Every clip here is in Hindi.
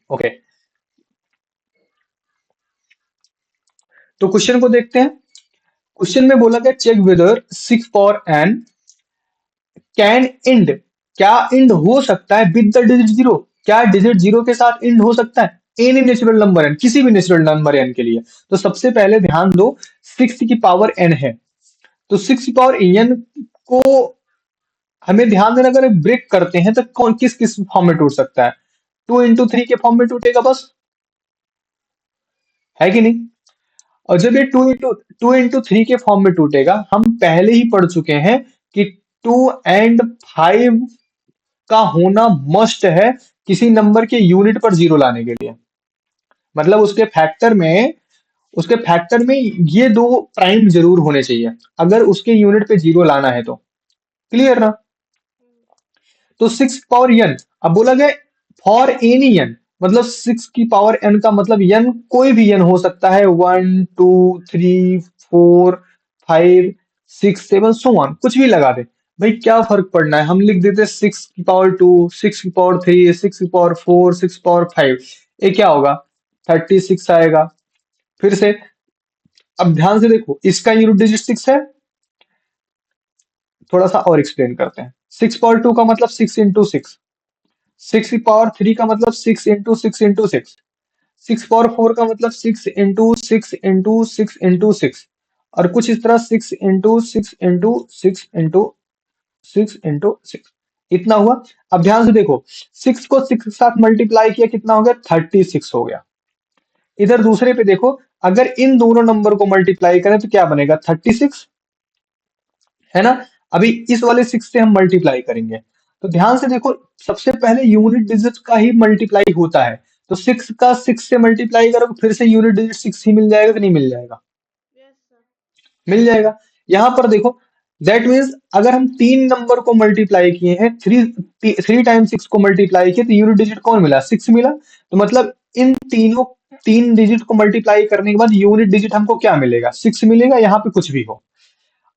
ओके, तो क्वेश्चन को देखते हैं। क्वेश्चन में बोला गया check whether 6 power n can end, क्या इंड हो सकता है विद द डिजिट जीरो, क्या डिजिट जीरो के साथ इंड हो सकता है एनी नेचुरल नंबर एन, किसी भी नेचुरल नंबर एन के लिए। तो सबसे पहले ध्यान दो, 6 की पावर n है, तो 6 की पावर n को हमें ध्यान देना, अगर ब्रेक करते हैं तो कौन किस किस फॉर्म में टूट सकता है, 2 into 3 के फॉर्म में टूटेगा बस, है कि नहीं। और जब ये टू इंटू थ्री के फॉर्म में टूटेगा, हम पहले ही पढ़ चुके हैं कि 2 and 5 का होना मस्ट है किसी नंबर के यूनिट पर जीरो लाने के लिए। मतलब उसके फैक्टर में ये दो प्राइम जरूर होने चाहिए अगर उसके यूनिट पे जीरो लाना है तो। क्लियर ना। तो 6 पावर n, अब बोला गया फॉर एनी n, मतलब 6 की पावर n का मतलब n कोई भी n हो सकता है, 1 2 3 4 5 6 7 सो ऑन, कुछ भी लगा दे भाई, क्या फर्क पड़ना है। हम लिख देते 6 की पावर 2, 6 की पावर 3, 6 की पावर 4, 6 की पावर 5, ये क्या होगा 36 आएगा। फिर से, अब ध्यान से देखो, इसका यूनिट डिजिट 6 है। थोड़ा सा और एक्सप्लेन करते हैं। 6 पावर 2 का मतलब 6 into 6, 6 की पावर 3 का मतलब 6 into 6 into 6, 6 पावर 4 का मतलब 6 into 6 into 6 into 6, और कुछ इस तरह 6 into 6 into 6 into 6 into 6, इतना हुआ। अब ध्यान से देखो, 6 को 6 के साथ मल्टीप्लाई किया, कितना हो गया 36 हो गया। इधर दूसरे पे देखो, अगर इन दोनों नंबर को मल्टीप्लाई करें तो क्या बनेगा 36, है ना। अभी इस वाले 6 से हम मल्टीप्लाई करेंगे, तो ध्यान से देखो, सबसे पहले यूनिट डिजिट का ही मल्टीप्लाई होता है, तो 6 का 6 से मल्टीप्लाई करो, फिर से यूनिट डिजिट 6 ही मिल जाएगा कि नहीं मिल जाएगा, मिल जाएगा। यहां पर देखो, दैट मीन्स अगर हम तीन नंबर को मल्टीप्लाई किए हैं, थ्री टाइम्स 6 को मल्टीप्लाई किए, तो यूनिट डिजिट कौन मिला 6 मिला। तो मतलब इन तीन डिजिट को मल्टीप्लाई करने के बाद यूनिट डिजिट हमको क्या मिलेगा 6 मिलेगा, यहाँ पे कुछ भी हो।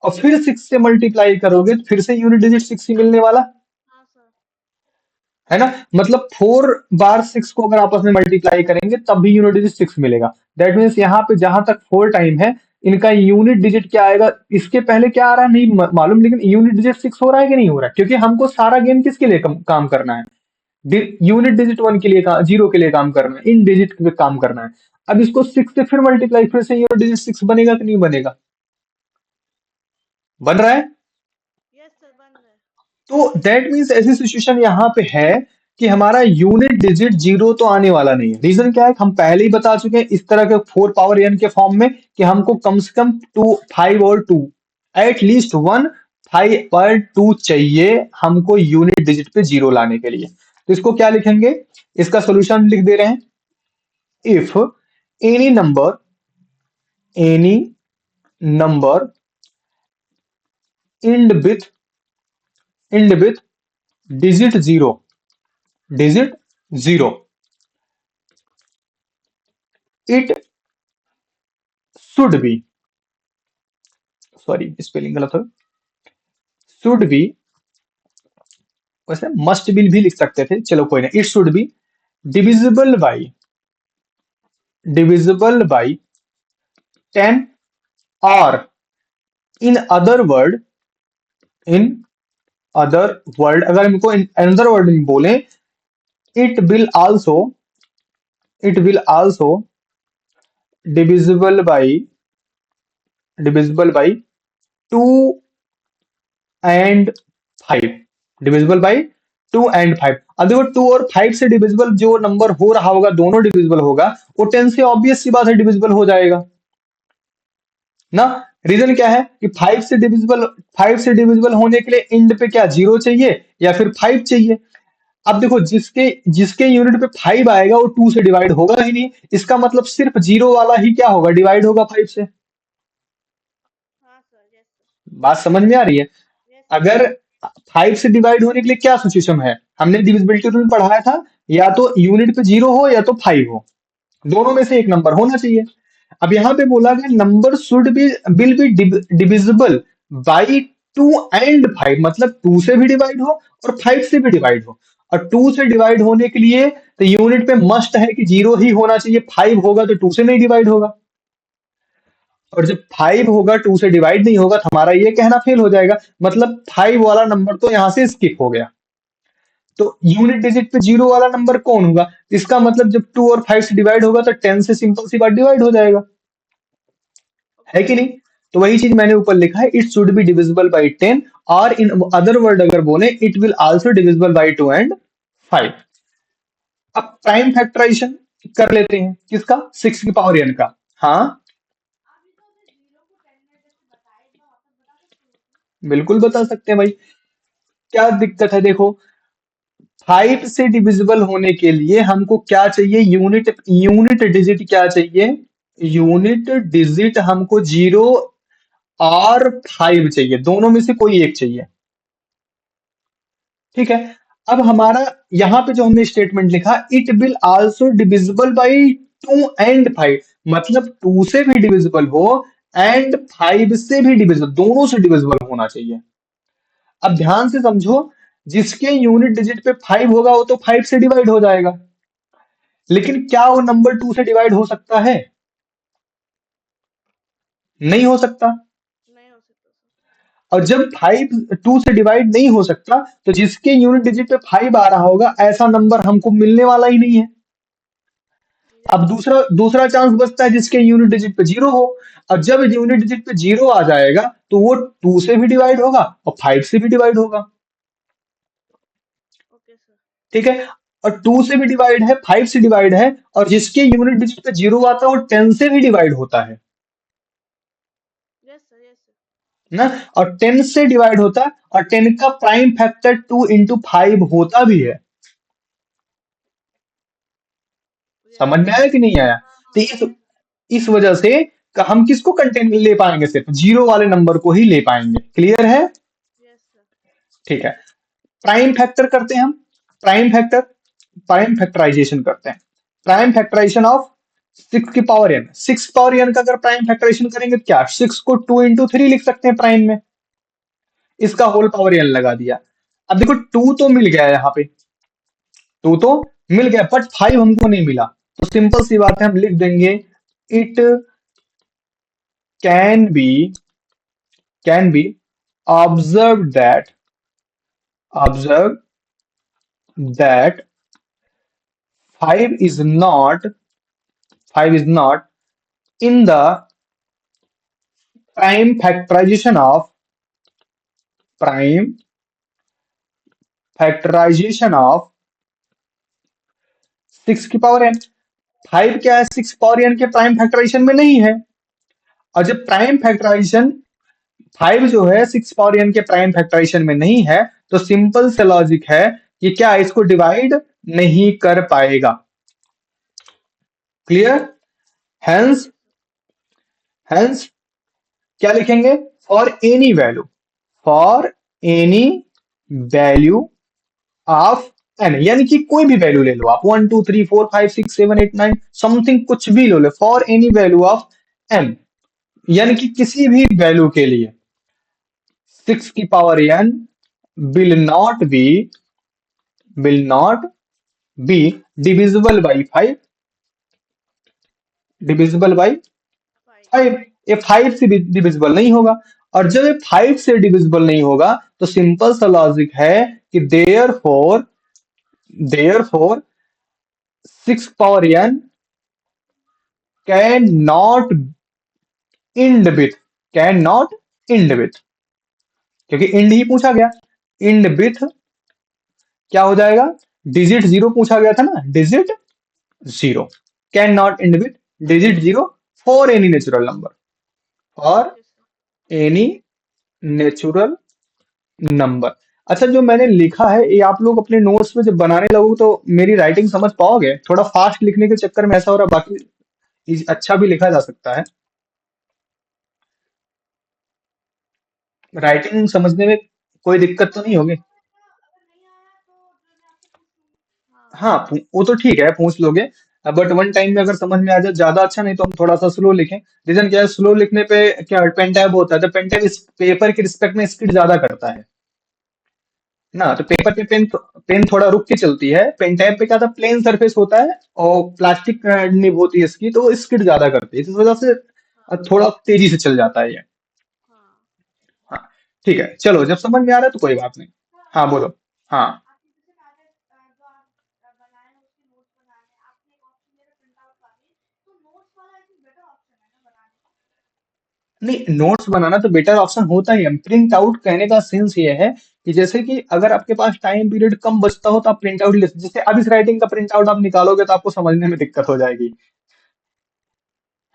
और फिर 6 से मल्टीप्लाई करोगे तो फिर से यूनिट डिजिट 6 ही मिलने वाला, है ना। मतलब 4 बार 6 को अगर आपस में मल्टीप्लाई करेंगे तब भी यूनिट डिजिट 6 मिलेगा। दैट मीन्स यहाँ पे जहां तक 4 टाइम है, इनका यूनिट डिजिट क्या आएगा, इसके पहले क्या आ रहा है नहीं मालूम, लेकिन यूनिट डिजिट 6 हो रहा है कि नहीं हो रहा है, क्योंकि हमको सारा गेम किसके लिए काम करना है, यूनिट डिजिट 1 के लिए, जीरो के लिए काम करना है, इन डिजिट पे काम करना है। अब इसको 6 से फिर मल्टीप्लाई, फिर से यूनिट डिजिट 6 बनेगा कि नहीं बनेगा, बन रहा है। तो दैट मीन्स ऐसी सिचुएशन यहाँ पे है कि हमारा यूनिट डिजिट जीरो तो आने वाला नहीं है। रीजन क्या है, हम पहले ही बता चुके हैं इस तरह के 4 पावर n के फॉर्म में कि हमको कम से कम 5 और 2, एट लीस्ट 1 5 और 2 चाहिए हमको यूनिट डिजिट पे जीरो लाने के लिए। तो इसको क्या लिखेंगे, इसका सोल्यूशन लिख दे रहे हैं, if any number end with digit zero it should be, sorry spelling गलत हो, शुड बी, वैसे मस्ट भी लिख सकते थे, चलो कोई ना, it should B divisible by 10, और इन अदर वर्ड अगर हमको अनदर वर्ड में बोले, it will also divisible by 2 and 5, divisible by 2 and 5। अब देखो 2 और 5 से डिविजिबल जो नंबर हो रहा होगा, दोनों डिविजिबल होगा, वो 10 से ऑब्वियस सी बात है डिविजिबल हो जाएगा ना। रीजन क्या है कि 5 से डिविजिबल होने के लिए इंड पे क्या जीरो चाहिए या फिर 5 चाहिए। अब देखो, जिसके जिसके यूनिट पे 5 आएगा वो 2 से डिवाइड होगा ही नहीं, इसका मतलब सिर्फ जीरो वाला ही क्या होगा डिवाइड होगा 5 से। बात समझ में आ रही है। अगर 5 से डिवाइड होने के लिए क्या सिचुएशन है, हमने डिविजिबिलिटी रूल पढ़ाया था, या तो यूनिट पे जीरो हो या तो 5 हो, दोनों में से एक नंबर होना चाहिए। अब यहाँ पे बोला गया number should be will be divisible by 2 and 5, मतलब 2 से भी डिवाइड हो और 5 से भी डिवाइड हो। और 2 से डिवाइड होने के लिए तो यूनिट पे मस्ट है कि 0 ही होना चाहिए, 5 होगा तो 2 से नहीं डिवाइड होगा। और जब 5 होगा 2 से डिवाइड नहीं होगा तो हमारा ये कहना फेल हो जाएगा, मतलब 5 वाला नंबर तो यहां से स्किप हो गया। तो यूनिट डिजिट पे 0 वाला नंबर कौन होगा? इसका मतलब जब 2 और 5 से डिवाइड होगा तो 10 से सिंपल सी बात डिवाइड हो जाएगा, है कि नहीं? तो वही चीज मैंने ऊपर लिखा है, it should B divisible by 10, और इन अदर वर्ड अगर बोले it will also divisible by 2 and 5। अब प्राइम फैक्टराइजेशन कर लेते हैं, किसका? 6 की पावर n का। हाँ बिल्कुल बता सकते हैं भाई, क्या दिक्कत है? देखो 5 से डिविजिबल होने के लिए हमको क्या चाहिए? यूनिट यूनिट डिजिट क्या चाहिए? यूनिट डिजिट हमको 0 और 5 चाहिए, दोनों में से कोई एक चाहिए। ठीक है, अब हमारा यहां पे जो हमने स्टेटमेंट लिखा, it will also divisible by 2 and 5, मतलब 2 से भी डिविजिबल हो एंड 5 से भी डिविजिबल, दोनों से डिविजिबल होना चाहिए। अब ध्यान से समझो, जिसके यूनिट डिजिट पे 5 होगा वो तो 5 से डिवाइड हो जाएगा, लेकिन क्या वो नंबर 2 से डिवाइड हो सकता है? नहीं हो सकता। नहीं हो सकता सर। और जब 5 2 से डिवाइड नहीं हो सकता, तो जिसके यूनिट डिजिट पे 5 आ रहा होगा ऐसा नंबर हमको मिलने वाला ही नहीं है। यस अब सर। दूसरा दूसरा चांस बचता है जिसके यूनिट डिजिट पे 0 हो, और जब यूनिट डिजिट पे 0 आ जाएगा तो वो 2 से भी डिवाइड होगा और 5 से भी डिवाइड होगा। Okay sir. ठीक है, और 2 से भी डिवाइड है, 5 से डिवाइड है, और जिसके यूनिट डिजिट पे 0 आता है वो 10 से भी डिवाइड होता है यस सर। Yes sir. ना, और 10 से डिवाइड होता है, और 10 का प्राइम फैक्टर 2 इंटू 5 होता भी है। यस समझ में सर। आया कि नहीं आया? हाँ तो हाँ। इस वजह से हम किसको कंटेंट ले पाएंगे? सिर्फ 0 वाले नंबर को ही ले पाएंगे। क्लियर है? Yes sir. ठीक है, प्राइम फैक्टर करते हैं हम। प्राइम फैक्टर, प्राइम फैक्टराइजेशन करते हैं। प्राइम फैक्टराइजेशन ऑफ 6 की पावर n, 6 पावर n का अगर प्राइम फैक्टराइजेशन करेंगे तो क्या 6 को 2 इंटू 3 लिख सकते हैं प्राइम में, इसका होल पावर n लगा दिया। अब देखो 2 तो मिल गया यहाँ पे, 2 तो मिल गया, बट 5 हमको नहीं मिला। तो सिंपल सी बात है, हम लिख देंगे it can be, can be observe that, observe that 5 is not, 5 is not in the prime factorization of, prime factorization of 6 की पावर n। 5 क्या है? 6 पावर n के प्राइम फैक्टराइजेशन में नहीं है, और जब प्राइम फैक्टराइजेशन 5 जो है 6 पावर n के प्राइम फैक्टराइजेशन में नहीं है, तो सिंपल से लॉजिक है कि क्या इसको डिवाइड नहीं कर पाएगा। Clear? Hence, yes sir. Hence क्या लिखेंगे? For any value, for any value of N, यानी कि कोई भी वैल्यू ले लो आप, 1 2 3 4 5 6 7 8 9 समथिंग, कुछ भी ले लो, for any value of N, यानी कि किसी भी वैल्यू के लिए 6 की power n will not be, will not be divisible by 5, divisible by 5। 5, ये 5 से डिविजिबल नहीं होगा। और जब ये 5 से डिविजिबल नहीं होगा तो सिंपल सा लॉजिक है कि therefore, therefore 6 power n can not end with, can not end with, क्योंकि इंड ही पूछा गया, इंड विथ क्या हो जाएगा? डिजिट 0 पूछा गया था ना, digit 0, can not end with digit 0 for any natural number, for okay sir. Any natural number. अच्छा, जो मैंने लिखा है ये आप लोग अपने नोट्स में जब बनाने लगो तो मेरी राइटिंग समझ पाओगे? थोड़ा फास्ट लिखने के चक्कर में ऐसा हो रहा है, बाकी अच्छा भी लिखा जा सकता है। राइटिंग समझने में कोई दिक्कत तो नहीं होगी? हाँ। हाँ, वो तो ठीक है, पूछ लोगे, बट वन टाइम में अगर समझ में आ जाए ज्यादा अच्छा, नहीं तो हम थोड़ा सा स्लो लिखें। रीजन क्या है, स्लो लिखने पे क्या पेन टैब होता है, तो पेन टैब इस पेपर के रिस्पेक्ट में स्पीड ज्यादा करता है। ना, तो पेपर पे पेन थोड़ा रुक के चलती है। पेन टैब पे क्या था, प्लेन सरफेस होता है और प्लास्टिक निब होती है इसकी, तो स्किड ज्यादा करती है, इस वजह से हाँ थोड़ा तेजी से चल जाता है ये। हाँ। हाँ, ठीक है, चलो, जब समझ में आ रहा है तो कोई बात नहीं। हाँ बोलो। हाँ, नहीं, नोट्स बनाना तो बेटर ऑप्शन होता ही है। प्रिंट आउट कहने का सेंस ये है कि जैसे कि अगर आपके पास टाइम पीरियड कम बचता हो तो आप प्रिंट आउट ले, जैसे अब इस राइटिंग का प्रिंट आउट आप निकालोगे तो आपको समझने में दिक्कत हो जाएगी,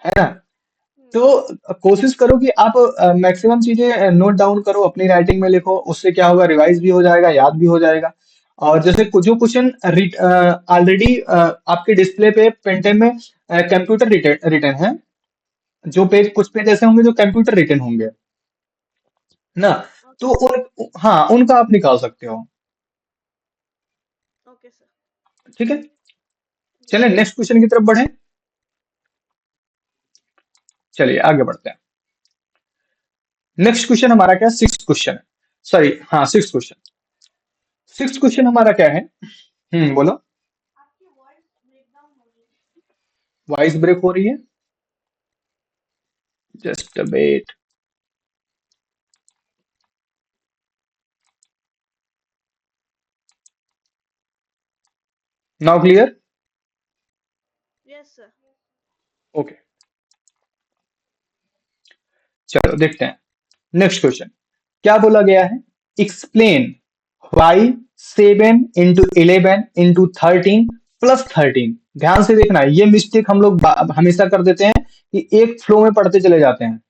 है ना। हम्म। तो कोशिश करो कि आप मैक्सिमम चीजें नोट डाउन करो, अपनी राइटिंग में लिखो, उससे क्या होगा, रिवाइज भी हो जाएगा, याद भी हो जाएगा। और जैसे जो क्वेश्चन ऑलरेडी आपके डिस्प्ले पे पेंटेन में कंप्यूटर रिटर्न है, जो पेज, कुछ पेज ऐसे होंगे जो कंप्यूटर रिटर्न होंगे ना, तो ओके सर। हाँ, उनका आप निकाल सकते हो। Okay sir. ठीक है, चलें यस। नेक्स्ट क्वेश्चन की तरफ बढ़े। चलिए आगे बढ़ते हैं। नेक्स्ट क्वेश्चन हमारा क्या, सिक्स क्वेश्चन, सॉरी, हाँ, सिक्स क्वेश्चन। सिक्स क्वेश्चन हमारा क्या है। बोलो। वॉइस ब्रेक हो रही है, just wait. Now clear. Yes sir. Okay, चलो देखते हैं नेक्स्ट क्वेश्चन। क्या बोला गया है, एक्सप्लेन वाई 7 into 11 into 13 ध्यान से देखना, ये मिस्टेक हम लोग हमेशा कर देते हैं कि एक फ्लो में पढ़ते चले जाते हैं,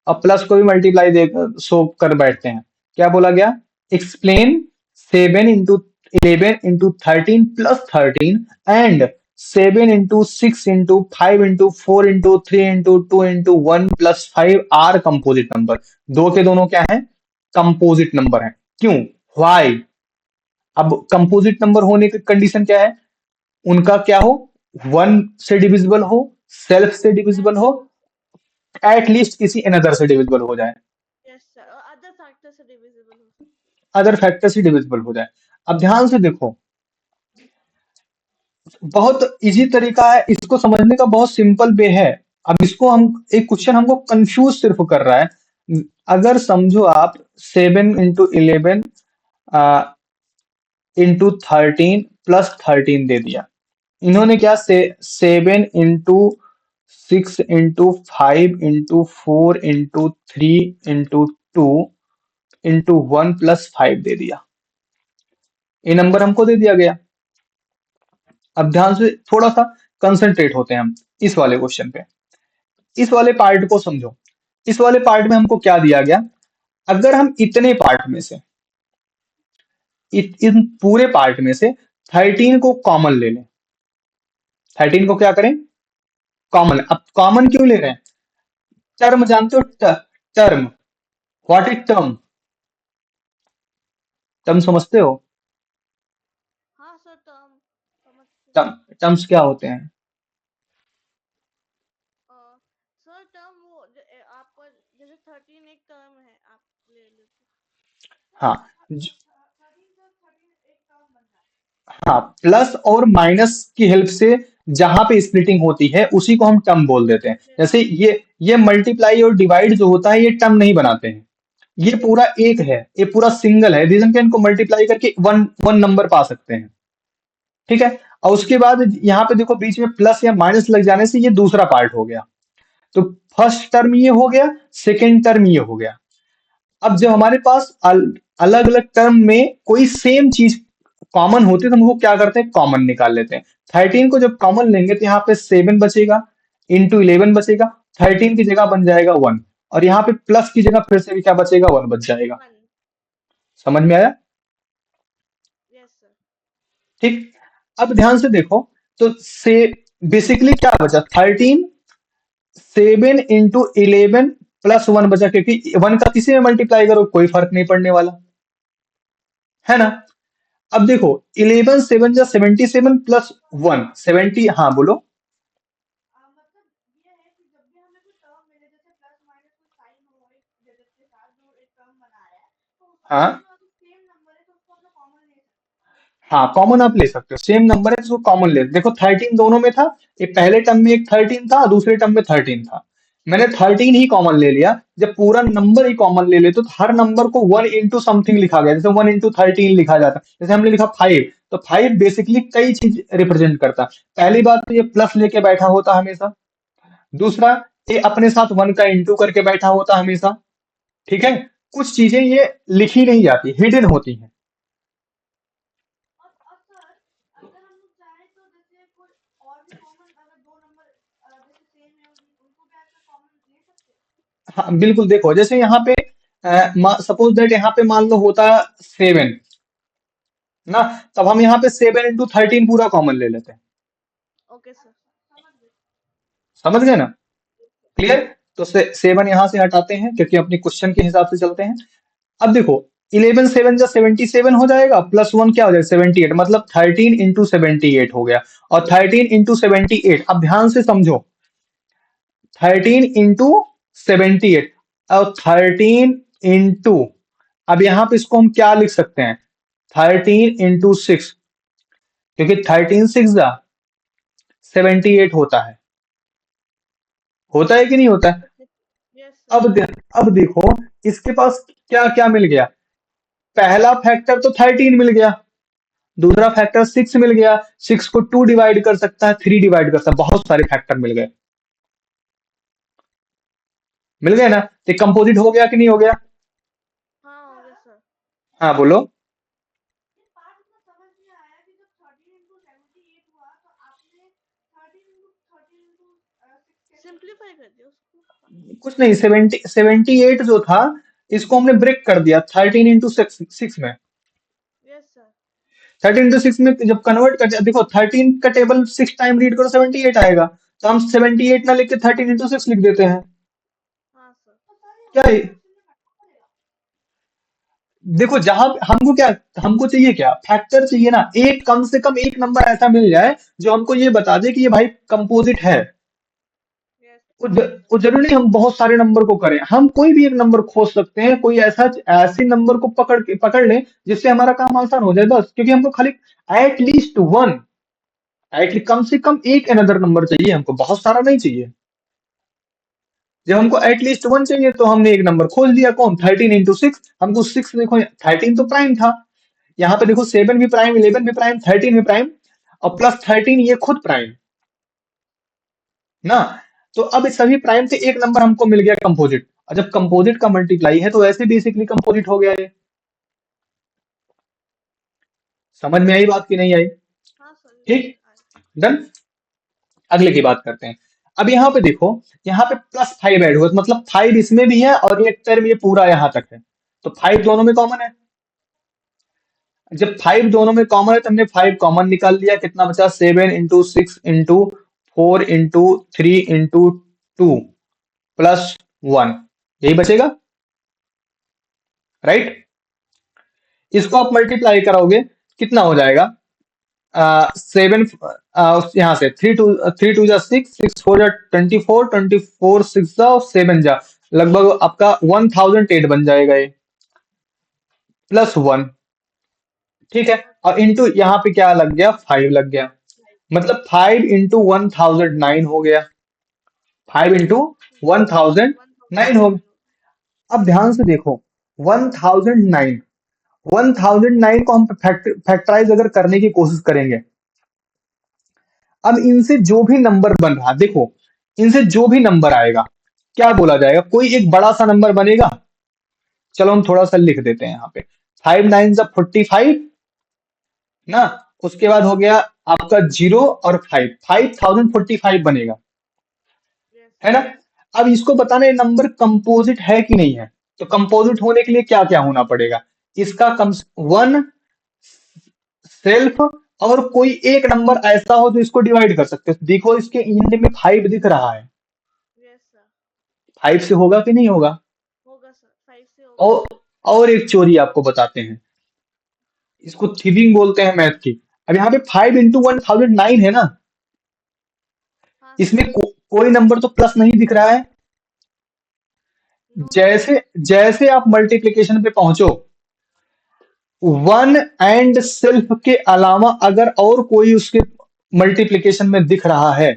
अब प्लस को भी मल्टीप्लाई दे सो कर बैठते हैं। क्या बोला गया, explain 7 into 11 into 13 plus 13 and 7 into 6 into 5 into 4 into 3 into 2 into 1 plus 5 are composite number. दो के दोनों क्या है, कंपोजिट नंबर है। क्यों, वाई। अब कंपोजिट नंबर होने की कंडीशन क्या है, उनका क्या हो, वन से डिविजिबल हो, सेल्फ से डिविजिबल हो, एटलीस्ट किसी अनदर से डिविजिबल हो जाए, यस सर, और अदर फैक्टर से डिविजिबल हो सर। अदर फैक्टर से डिविजिबल हो जाए। अब ध्यान से देखो, बहुत इजी तरीका है, इसको समझने का बहुत सिंपल वे है। अब इसको हम, एक क्वेश्चन हमको कंफ्यूज सिर्फ कर रहा है। अगर समझो आप 7 into 11 into 13 plus 13 दे दिया, इन्होंने क्या से 7 into 6 into 5 into 4 into 3 into 2 into 1 plus 5 दे दिया, ये नंबर हमको दे दिया गया। अब ध्यान से थोड़ा सा कंसंट्रेट होते हैं हम इस वाले क्वेश्चन पे, इस वाले पार्ट को समझो। इस वाले पार्ट में हमको क्या दिया गया, अगर हम इतने पार्ट में से, इन पूरे पार्ट में से 13 को कॉमन ले लें, 13 को क्या करें, कॉमन। अब कॉमन क्यों ले रहे हैं, टर्म जानते हो, term, what is term, term समझते हो, हाँ सर, टर्म समझते। टर्म्स क्या होते हैं। सर टर्म वो आपका जैसे 13 एक टर्म है, आप ले लो तो। हाँ, हाँ, प्लस और माइनस की हेल्प से जहां पे स्प्लिटिंग होती है उसी को हम टर्म बोल देते हैं। यस जैसे सर। ये मल्टीप्लाई और डिवाइड जो होता है ये टर्म नहीं बनाते हैं, ये पूरा एक है, ये पूरा सिंगल है, रीजन क्या, इनको मल्टीप्लाई करके वन वन नंबर पा सकते हैं। ठीक है, और उसके बाद यहाँ पे देखो बीच में प्लस या माइनस लग जाने से ये दूसरा पार्ट हो गया। तो फर्स्ट टर्म ये हो गया, सेकेंड टर्म ये हो गया। अब जब हमारे पास अलग अलग टर्म में कोई सेम चीज कॉमन होती है तो हम वो क्या करते हैं, कॉमन निकाल लेते हैं। 13 को जब कॉमन लेंगे तो यहाँ पे 7 बचेगा, इंटू 11 बचेगा, 13 की जगह बन जाएगा 1, और यहाँ पे प्लस की जगह फिर से भी क्या बचेगा, 1 बच जाएगा। 1। समझ में आया। Yes sir. ठीक, अब ध्यान से देखो, तो से बेसिकली क्या बचा, 13, 7 into 11 प्लस 1 बचा, क्योंकि 1 का किसी में मल्टीप्लाई करो कोई फर्क नहीं पड़ने वाला, है ना। अब देखो 11 7 जा 77 प्लस 1 70, हाँ बोलो। हाँ, हाँ कॉमन आप ले सकते हो, सेम नंबर है तो कॉमन ले। देखो 13 दोनों में था, एक पहले टर्म में एक 13 था, दूसरे टर्म में 13 था। मैंने 13 ही कॉमन ले लिया। जब पूरा नंबर ही कॉमन ले लेते तो हर नंबर को 1 इंटू समथिंग लिखा गया, जैसे 1 इंटू 13 लिखा जाता, जैसे हमने लिखा 5, तो 5 बेसिकली कई चीज रिप्रेजेंट करता। पहली बात तो ये प्लस लेके बैठा होता हमेशा। दूसरा, ये अपने साथ 1 का इंटू करके बैठा होता हमेशा। ठीक है, कुछ चीजें ये लिखी नहीं जाती, हिडन होती हैं। और सर, अगर हम लोग चाहें तो जैसे कोई और भी कॉमन, अगर दो नंबर जैसे सेम है उनको क्या ऐसा कॉमन ले सकते हैं? हाँ बिल्कुल, देखो जैसे यहाँ पे सपोज दैट यहाँ पे मान लो होता 7 ना, तब हम यहाँ पे 7 इंटू 13 पूरा कॉमन ले लेते हैं। ओके सर, समझ गए। समझ गए ना? क्लियर? तो 7 यहाँ से हटाते हैं क्योंकि अपने क्वेश्चन के हिसाब से चलते हैं। अब देखो 11 7 जा 77 हो जाएगा, +1 क्या हो जाएगा 78, मतलब 13 इंटू 78 हो गया। और 13 इंटू 78, अब ध्यान से समझो, 13 इंटू 78 और 13 इंटू, अब यहाँ पे इसको हम क्या लिख सकते हैं, 13 इंटू 6, क्योंकि 13 6 जा 78 होता है कि नहीं होता है? Yes sir. अब देखो इसके पास क्या क्या मिल गया। पहला फैक्टर तो 13 मिल गया, दूसरा फैक्टर 6 मिल गया, 6 को 2 डिवाइड कर सकता है, 3 डिवाइड कर सकता है, बहुत सारे फैक्टर मिल गए ना? तो कंपोजिट हो गया कि नहीं हो गया? हाँ हो गया सर। हाँ बोलो। ये पार्ट उतना समझ नहीं आया कि जब 13 इंटू 78 हुआ तो आपने 13 इंटू 13 इंटू 6 सिंप्लीफाई कर दिया उसको। कुछ नहीं, 78 जो था, इसको हमने ब्रेक कर दिया 13 इंटू 6 में। Yes sir. 13 इंटू 6 में जब कन्वर्ट कर दिया, देखो 13 का टेबल 6 टाइम रीड करो 78 आएगा, तो हम 78 ना लिख के 13 इंटू 6 लिख देते हैं। हाँ सर, तो सर ये क्या हमारे है? क्वेश्चन में कटना पड़ेगा। देखो जहां हमको क्या, हमको चाहिए क्या, फैक्टर चाहिए ना, एक कम से कम एक नंबर ऐसा मिल जाए जो हमको ये बता दे कि ये भाई कंपोजिट है। यस वो जरूरी नहीं हम बहुत सारे नंबर को करें, हम कोई भी एक नंबर खोज सकते हैं, कोई ऐसे नंबर को पकड़ लें जिससे हमारा काम आसान हो जाए बस, क्योंकि हमको खाली एटलीस्ट वन, एटलीस्ट कम से कम एक अनदर नंबर चाहिए, हमको बहुत सारा नहीं चाहिए। जब हमको एटलीस्ट वन चाहिए तो हमने एक नंबर खोज लिया, कौन, 13 इंटू 6। हमको 6, देखो 13 तो प्राइम था, यहाँ पे देखो 7 भी प्राइम, 11 भी प्राइम, 13 भी प्राइम, और +13 ये खुद प्राइम ना। तो अब इस सभी प्राइम से एक नंबर हमको मिल गया कंपोजिट, और जब कंपोजिट का मल्टीप्लाई है तो ऐसे बेसिकली कंपोजिट हो गया ये। समझ में आई बात की नहीं आई? हाँ सर, ये ठीक, आया। डन। अगले की बात करते हैं। अब यहाँ पे देखो, यहाँ पे +5 ऐड हुआ, तो मतलब 5 इसमें भी है और एक टर्म ये पूरा यहाँ तक है, तो 5 दोनों में कॉमन है। जब 5 दोनों में कॉमन है तो हमने 5 कॉमन निकाल लिया, कितना बचा, 7 इंटू 6 इंटू 4 इंटू 3 इंटू 2 +1, यही बचेगा, राइट? इसको आप मल्टीप्लाई करोगे, कितना हो जाएगा, 7, यहाँ से 3 2 जा 6, 6 4 जा 24, 24 6 जा 7 जा, लगभग आपका 1008 बन जाएगा ये, +1। ठीक है, और इंटू यहाँ पे क्या लग गया, 5 लग गया, मतलब 5 इंटू 1009 हो गया, 5 इंटू 1009 हो गया। 1009 हो। अब ध्यान से देखो, 1009, 1009 को हम फैक्टराइज अगर करने की कोशिश करेंगे, अब इनसे जो भी नंबर बन रहा, देखो इनसे जो भी नंबर आएगा, क्या बोला जाएगा, कोई एक बड़ा सा नंबर बनेगा। चलो हम थोड़ा सा लिख देते हैं यहाँ पे, 5 9 जा 45 ना, उसके बाद हो गया आपका 0 और 5, 5045 बनेगा, यस है ना? अब इसको बताना ये नंबर कंपोजिट है कि नहीं है, तो कंपोजिट होने के लिए क्या क्या होना पड़ेगा, इसका कम वन सेल्फ, और कोई एक नंबर ऐसा हो जो इसको डिवाइड कर सकते हो। देखो इसके एंड में 5 दिख रहा है, यस सर। 5 से होगा कि नहीं होगा? होगा सर, 5 से होगा। और और एक चोरी आपको बताते हैं, इसको थीविंग बोलते हैं मैथ की। अब यहाँ पे 5 इंटू 1009 है ना, हाँ सर। इसमें कोई नंबर तो प्लस नहीं दिख रहा है। No sir. जैसे जैसे आप मल्टीप्लिकेशन पे पहुंचो, वन एंड सेल्फ के अलावा अगर और कोई उसके मल्टीप्लीकेशन में दिख रहा है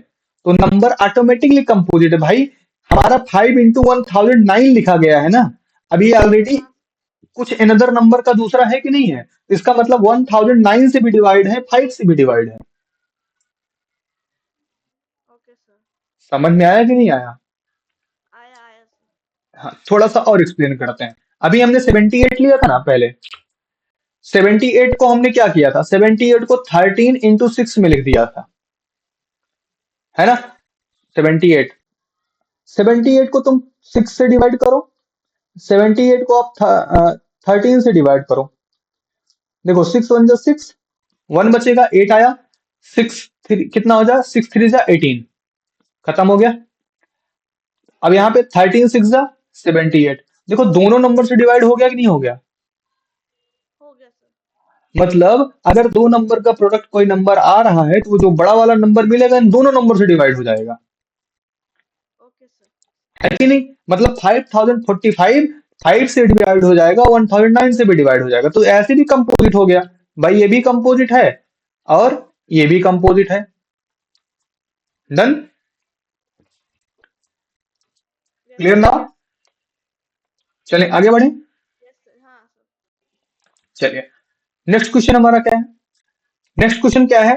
तो नंबर ऑटोमेटिकली कंपोजिट है भाई। हमारा 5 into 1009 लिखा गया है ना। अभी ऑलरेडी हाँ कुछ अनदर नंबर का दूसरा है कि नहीं है। इसका मतलब 1009 से भी डिवाइड है, 5 से भी डिवाइड है। Okay sir. समझ में आया कि नहीं आया। आया आया सर। हाँ, थोड़ा सा और एक्सप्लेन करते हैं। अभी हमने 78 लिया था ना पहले। 78 को हमने क्या किया था, 78 को 13 into 6 में लिख दिया था, है ना। 78 78 को तुम 6 से डिवाइड करो, 78 को आप 13 से डिवाइड करो। देखो 6 1 जा 6, 1 बचेगा, 8 आया, 6 3 कितना हो जाए, 6 3 जा 18, खत्म हो गया। अब यहाँ पे 13 6 जा 78। देखो दोनों नंबर से डिवाइड हो गया कि नहीं हो गया। हो गया सर। मतलब अगर दो नंबर का प्रोडक्ट कोई नंबर आ रहा है तो वो जो बड़ा वाला नंबर मिलेगा इन दोनों नंबर से डिवाइड हो जाएगा, ओके सर। है कि नहीं। मतलब 5045 5 से डिवाइड हो जाएगा, 1009 से भी डिवाइड हो जाएगा, तो ऐसे भी कंपोजिट हो गया। भाई ये भी कंपोजिट है और ये भी कंपोजिट है। Done, yes clear sir. ना। चलें आगे बढ़े। Yes sir. हाँ सर। चलिए नेक्स्ट क्वेश्चन हमारा क्या है। नेक्स्ट क्वेश्चन क्या है,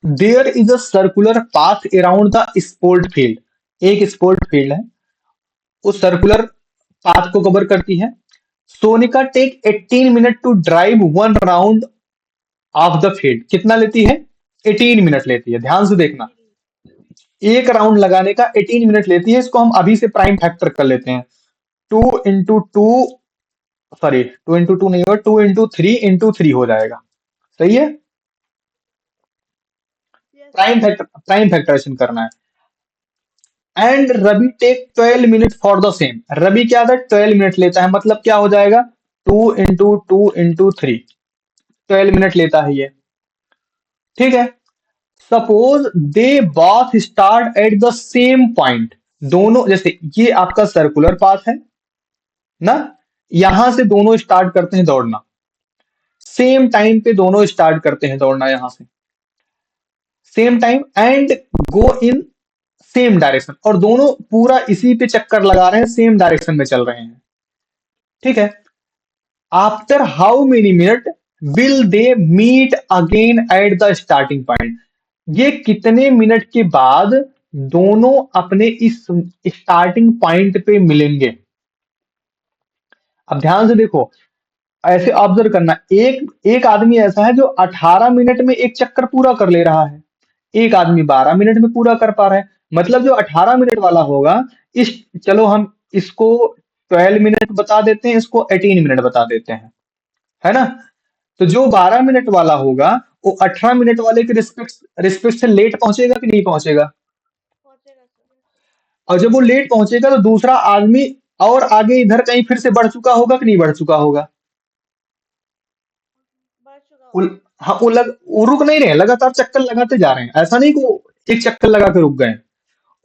there is a circular path around the sport field. एक स्पोर्ट फील्ड है, उस सर्कुलर पाथ को कवर करती है। Sonika take 18 minute to drive one round of the field. कितना लेती है, 18 मिनट लेती है। ध्यान से देखना, 18। एक राउंड लगाने का 18 मिनट लेती है। इसको हम अभी से प्राइम फैक्टर कर लेते हैं। 2 into 2, सॉरी 2 into 2 नहीं होगा, 2 into 3 into 3 हो जाएगा। सही है, yes prime sir. Factor, prime factorization करना है। And Ravi take 12 minute for the same. Ravi क्या था, 12 मिनट लेता है, मतलब क्या हो जाएगा, 2 into 2 into 3, 12 मिनट लेता है ये। ठीक है, suppose they both start at the same point. दोनों, जैसे ये आपका सर्कुलर पाथ है ना, यहां से दोनों स्टार्ट करते हैं दौड़ना, सेम टाइम पे दोनों स्टार्ट करते हैं दौड़ना यहां से, same time and go in same direction, और दोनों पूरा इसी पे चक्कर लगा रहे हैं, सेम डायरेक्शन में चल रहे हैं। ठीक है, after how many minute will they meet again at the starting point. ये कितने मिनट के बाद दोनों अपने इस स्टार्टिंग पॉइंट पे मिलेंगे। अब ध्यान से देखो, ऐसे ऑब्जर्व करना, एक एक आदमी ऐसा है जो 18 मिनट में एक चक्कर पूरा कर ले रहा है, एक आदमी 12 मिनट में पूरा कर पा रहा है। मतलब जो 18 मिनट वाला होगा, इस, चलो हम इसको 12 मिनट बता देते हैं, इसको 18 मिनट बता देते हैं, है ना। तो जो 12 मिनट वाला होगा वो 18 मिनट वाले के रिस्पेक्ट रिस्पेक्ट से लेट पहुंचेगा कि नहीं पहुंचेगा। पहुंचेगा सर। और जब वो लेट पहुंचेगा तो दूसरा आदमी और आगे इधर कहीं फिर से बढ़ चुका होगा कि नहीं बढ़ चुका होगा। बढ़ चुका वो, होगा। हाँ वो रुक नहीं रहे, लगातार चक्कर लगाते जा रहे हैं। ऐसा नहीं कि वो एक चक्कर लगा के रुक गए,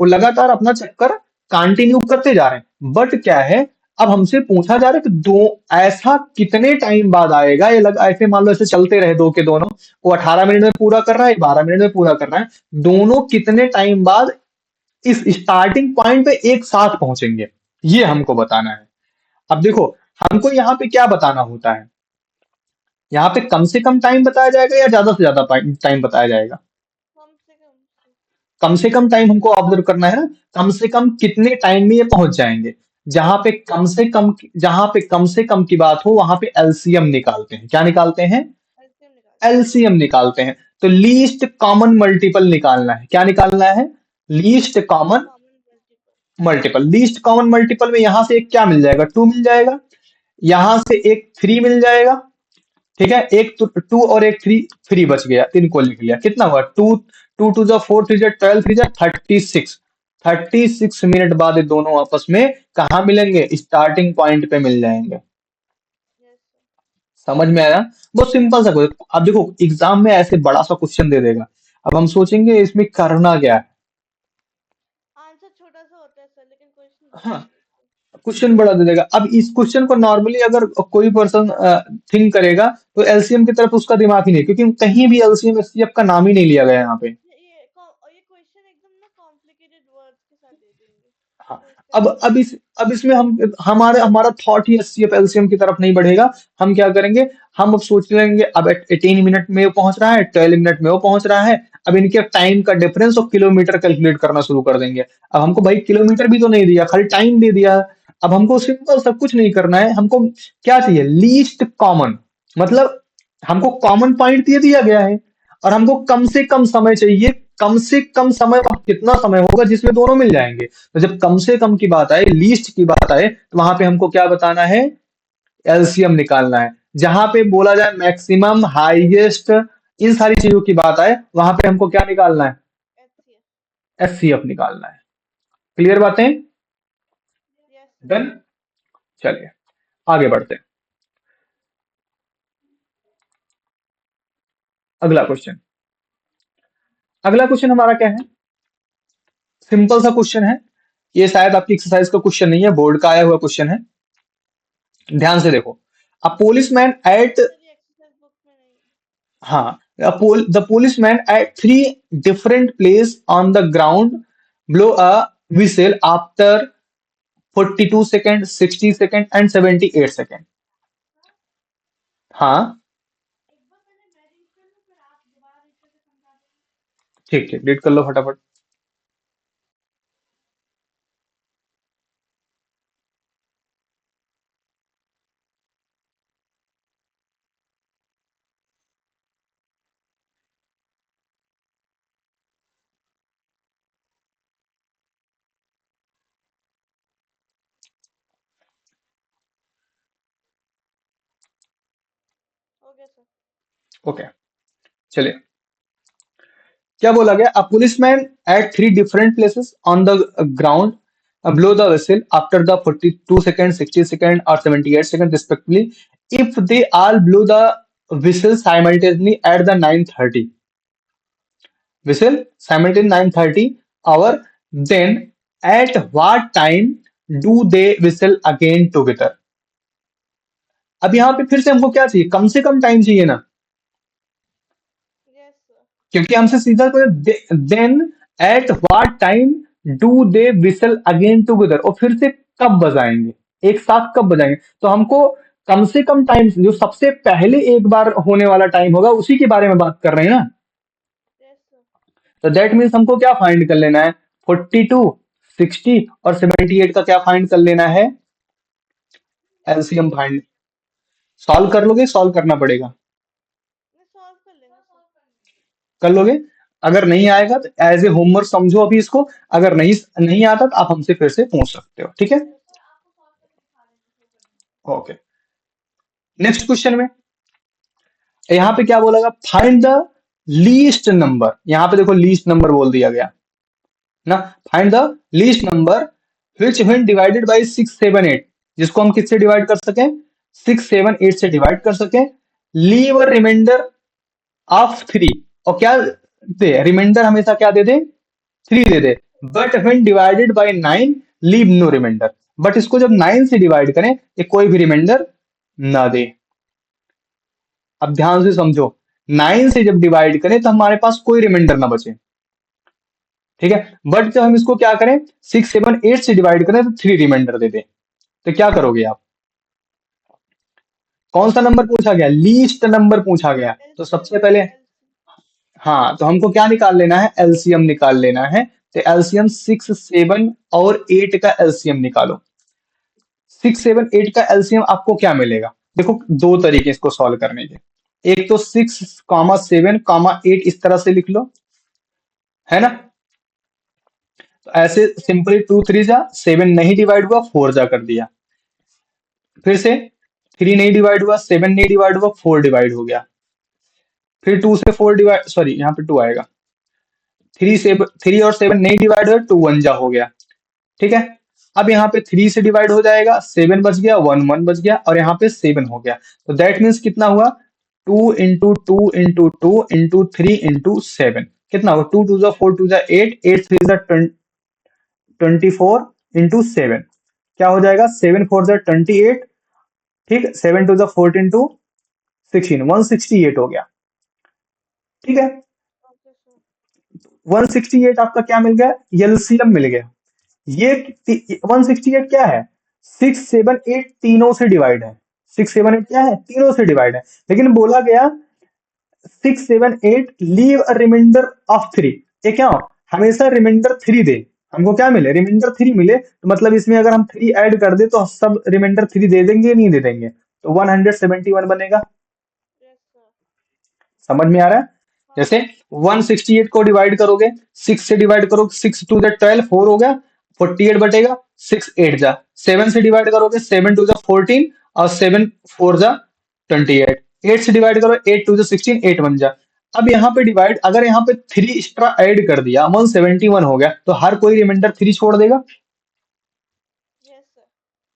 वो लगातार अपना चक्कर कंटिन्यू करते जा रहे हैं। बट क्या है, अब हमसे पूछा जा रहा है कि दो, ऐसा कितने टाइम बाद आएगा ये लग, ऐसे मान लो ऐसे चलते रहे दो के दोनों, वो 18 मिनट में पूरा कर रहा है, 12 मिनट में पूरा कर रहा है, दोनों कितने टाइम बाद इस स्टार्टिंग पॉइंट पे एक साथ पहुंचेंगे, ये हमको बताना है। अब देखो, हमको यहाँ पे क्या बताना होता है, यहाँ पे कम से कम टाइम बताया जाएगा या ज्यादा से ज्यादा टाइम बताया जाएगा। कम से कम सर। कम से कम टाइम हमको ऑब्जर्व करना है ना, कम से कम कितने टाइम में ये पहुंच जाएंगे। जहां पे कम से कम, जहां पे कम से कम की बात हो वहां पे एलसीएम निकालते हैं। क्या निकालते हैं, एलसीएम निकालते हैं। एलसीएम निकालते हैं। तो लीस्ट कॉमन मल्टीपल निकालना है। क्या निकालना है, least least common common multiple. Multiple. Least common multiple में यहां से एक क्या मिल जाएगा, 2 मिल जाएगा, यहां से एक 3 मिल जाएगा। ठीक है, एक टू और एक 3, 3 बच गया, 3 को लिख लिया, कितना हुआ, 2, 2 2 जा 4, 3 जा 12, 3 जा 36, 36 मिनट बाद ये दोनों आपस में कहा मिलेंगे, स्टार्टिंग पॉइंट पे मिल जाएंगे। Yes sir. समझ में आया, बहुत सिंपल सा क्वेश्चन। अब देखो एग्जाम में ऐसे बड़ा सा क्वेश्चन दे देगा, अब हम सोचेंगे इसमें करना क्या है। आंसर छोटा सा होता है सर, लेकिन क्वेश्चन बड़ा हाँ, होता है। क्वेश्चन बड़ा दे देगा। अब इस क्वेश्चन को नॉर्मली अगर कोई पर्सन थिंक करेगा तो एलसीएम की तरफ उसका दिमाग ही नहीं, क्योंकि कहीं भी एलसीएम एचसीएफ का नाम ही नहीं लिया गया यहाँ पे। ये क्वेश्चन एकदम ना कॉम्प्लिकेटेड वर्ड्स के साथ दे देंगे, हाँ। तो इससे अब अच्छा अब इस अब इसमें हमारा थॉट ही एचसीएफ एलसीएम की तरफ नहीं बढ़ेगा। हम क्या करेंगे, हम अब सोच लेंगे अब 18 मिनट में वो पहुंच रहा है, 12 मिनट में वो पहुंच रहा है। अब इनके टाइम का डिफरेंस और किलोमीटर कैलकुलेट करना शुरू कर देंगे। अब हमको भाई किलोमीटर भी तो नहीं दिया, खाली टाइम दे दिया। अब हमको सिंपल सब कुछ नहीं करना है, हमको क्या चाहिए, लीस्ट कॉमन। मतलब हमको कॉमन पॉइंट दे दिया गया है और हमको कम से कम समय चाहिए। कम से कम समय, अब कितना समय होगा जिसमें दोनों मिल जाएंगे। तो जब कम से कम की बात आए, लीस्ट की बात आए, तो वहां पे हमको क्या बताना है, एलसीएम निकालना है। जहां पे बोला जाए मैक्सिमम हाईएस्ट, इन सारी चीजों की बात आए, वहां पे हमको क्या निकालना है, HCF। एचसीएफ निकालना है। क्लियर बातें? Yes sir. डन। चलिए आगे बढ़ते हैं। अगला क्वेश्चन। अगला क्वेश्चन हमारा क्या है, सिंपल सा क्वेश्चन है। ये शायद आपकी एक्सरसाइज का क्वेश्चन नहीं है, बोर्ड का आया हुआ क्वेश्चन है। ध्यान से देखो। अ पोलिसमैन एट, सर ये एक्सरसाइज बुक में नहीं है। हाँ, the policeman at three different places on the ground blow a whistle after 42 seconds, 60 seconds and 78 seconds. हाँ, एक बार पहले मैं रीड कर लूं, फिर आप दोबारा रीड करके समझा देंगे। ठीक ठीक, रीड कर लो फटाफट। हो गया सर। ओके, चलिए। क्या बोला गया, a policeman at three different places on the ground blow the whistle after the 42 seconds, 60 seconds or 78 seconds respectively, if they all blow the whistle simultaneously at the 9:30 whistle simultaneously 9:30 hour, then at what time do they whistle again together? अब यहाँ पे फिर से हमको क्या चाहिए, कम से कम टाइम चाहिए ना, यस सर। क्योंकि हमसे सीधा then at what time do they whistle again together, और फिर से कब बजाएंगे, एक साथ कब बजाएंगे। तो हमको कम से कम टाइम, जो सबसे पहले एक बार होने वाला टाइम होगा उसी के बारे में बात कर रहे हैं ना। Yes sir. तो दैट मीन्स हमको क्या फाइंड कर लेना है, 42, 60 और 78 का क्या फाइंड कर लेना है, एलसीएम फाइंड। सॉल्व कर लोगे, सॉल्व करना पड़ेगा, मैं सॉल्व कर लेंगे सर। कर लोगे। अगर नहीं आएगा तो एज ए होमवर्क समझो अभी इसको। अगर नहीं नहीं आता तो आप हमसे फिर से पूछ सकते हो, ठीक है। सर आपको सॉल्व करके दिखा रहे हैं, शो कर देंगे। ओके, नेक्स्ट क्वेश्चन में यहाँ पे क्या बोला, फाइंड द लीस्ट नंबर। यहाँ पे देखो लीस्ट नंबर बोल दिया गया ना, find the least number which when divided bye 6, 7, 8, जिसको हम किससे डिवाइड कर सकें, 6, 7, 8 से डिवाइड कर सकें। लीव अ रिमाइंडर ऑफ 3, और क्या दे, रिमाइंडर हमेशा क्या दे दे, 3 दे दे। But when divided by 9 leave no remainder, but इसको जब 9 से डिवाइड करें ये कोई भी रिमाइंडर ना दे। अब ध्यान से समझो, 9 से जब डिवाइड करें तो हमारे पास कोई रिमाइंडर ना बचे, ठीक है। बट जब हम इसको क्या करें, 6, 7, 8 से डिवाइड करें तो 3 रिमाइंडर दे दे, तो क्या करोगे आप, कौन सा नंबर पूछा गया, लीस्ट नंबर पूछा गया। तो एलसीएम सबसे सर, पहले, एलसीएम। हाँ, तो हमको क्या निकाल लेना है, एलसीएम निकाल लेना है। तो एलसीएम 6, 7 और 8 का एलसीएम निकालो। 6, 7, 8 का एलसीएम आपको क्या मिलेगा, देखो दो तरीके इसको सॉल्व करने के। एक तो 6, 7, 8 इस तरह से लिख लो, है ना। तो ऐसे यस सिंपली 2 3 जा 7 नहीं डिवाइड हुआ, 4 जा कर दिया। फिर से 3 नहीं डिवाइड हुआ, 7 नहीं डिवाइड हुआ, 4 डिवाइड हो गया। फिर 2 से 4 डिवाइड, सॉरी यहाँ पे 2 आएगा। 3 और 7 नहीं डिवाइड हुआ, 2 1 जा हो गया, ठीक है। अब यहाँ पे 3 से डिवाइड हो जाएगा, 7 बच गया, 1 1 बच गया, और यहाँ पे 7 हो गया। तो दैट मीन्स कितना हुआ, 2 इंटू 2 इंटू 2 इंटू 3 इंटू 7, कितना हुआ, 2 2 जा 4 2 जा 8, 8 3 जा 24 इंटू 7, क्या हो जाएगा, 7 4 जा 28, ठीक, 7 2 जा 14 2 16, 168 हो गया। ठीक है, ओके सर। 168 आपका क्या मिल गया, एलसीएम मिल गया। ये 168 क्या है, 6 7 8 तीनों से डिवाइड है। 6 7 8 क्या है, तीनों से डिवाइड है। लेकिन बोला गया 6 7 8 लीव अ रिमाइंडर ऑफ 3। ये क्या हो, हमेशा रिमाइंडर 3 दे। हमको क्या मिले, रिमाइंडर 3 मिले, तो मतलब इसमें अगर हम 3 ऐड कर दे तो सब रिमाइंडर 3 दे देंगे, नहीं दे देंगे, तो 171 बनेगा। Yes sir. समझ में आ रहा है। हाँ जैसे सर। 168 को डिवाइड करोगे, 6 से डिवाइड करो, 6 2 जा 12, 4 हो गया, 48 बटेगा, 6 8 जा, 7 से डिवाइड करोगे, 7 2 जा 14, और 7 4 जा 28, 8 से डिवाइड करो, 8 2 जा 16, 8 1 जा। अब यहाँ पे डिवाइड, अगर यहाँ पे 3 एक्स्ट्रा ऐड कर दिया, 171 हो गया, तो हर कोई रिमाइंडर 3 छोड़ देगा। Yes sir.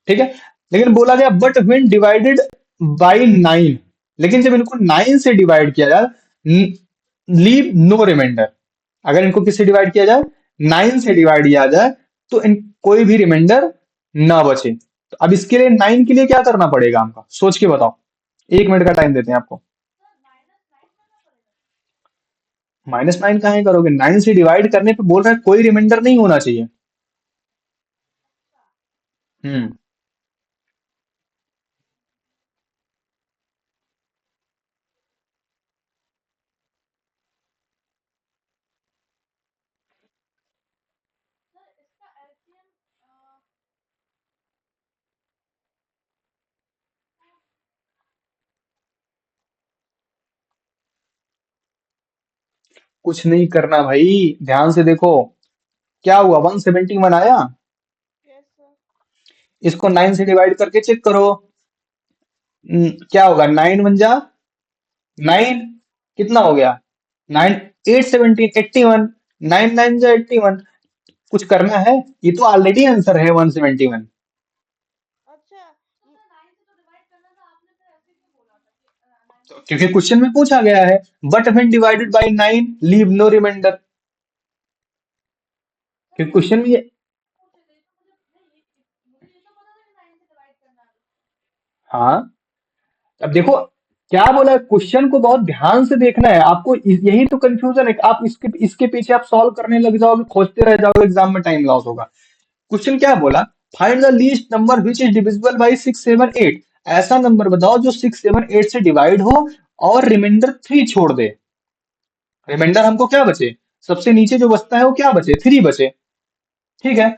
ठीक है, लेकिन बोला गया बट व्हेन डिवाइडेड बाय 9, लेकिन जब इनको 9 से डिवाइड किया जाए, लीव नो रिमाइंडर। अगर इनको किससे डिवाइड किया जाए, 9 से डिवाइड किया जाए, तो इन कोई भी रिमाइंडर ना बचे। तो अब इसके लिए 9 के लिए क्या करना पड़ेगा हमको, सोच के बताओ, 1 मिनट का टाइम देते हैं आपको। सर -9 करना पड़ेगा। -9 कहाँ करोगे, 9 से डिवाइड करने पे बोल रहा है कोई रिमाइंडर नहीं होना चाहिए। अच्छा। हम्म। सर इसका एलसीएम कुछ नहीं करना भाई, ध्यान से देखो, क्या हुआ, 171 आया, यस सर। इसको 9 से डिवाइड करके चेक करो। क्या होगा, 9 1 जा 9, कितना हो गया, 9 8 17 81, 9 9 जा 81। कुछ करना है, ये तो ऑलरेडी आंसर है 171। अच्छा। तो सर 9 से तो डिवाइड करना था, आपने फिर ऐसे क्यों बोला था कि 9 से क्योंकि डिवाइड करना क्वेश्चन में पूछा गया है, but when divided by 9 leave no reminder. है? सर क्योंकि वही क्वेश्चन में तो ये, पूछे थे, तो मुझे नहीं, मुझे ये तो पता था कि 9 से डिवाइड करना है। हाँ, अब देखो क्या बोला है, क्वेश्चन को बहुत ध्यान से देखना है आपको। यही तो कंफ्यूजन है कि आप इसके इसके पीछे आप सॉल्व करने लग जाओगे, खोजते रह जाओगे, एग्जाम में टाइम लॉस होगा। क्वेश्चन क्या बोला, find the least number which is divisible by 6 7 8। ऐसा नंबर बताओ जो 6 7 8 से डिवाइड हो और रिमाइंडर 3 छोड़ दे। रिमाइंडर हमको क्या बचे, सबसे नीचे जो बचता है वो क्या बचे, 3 बचे। ठीक है,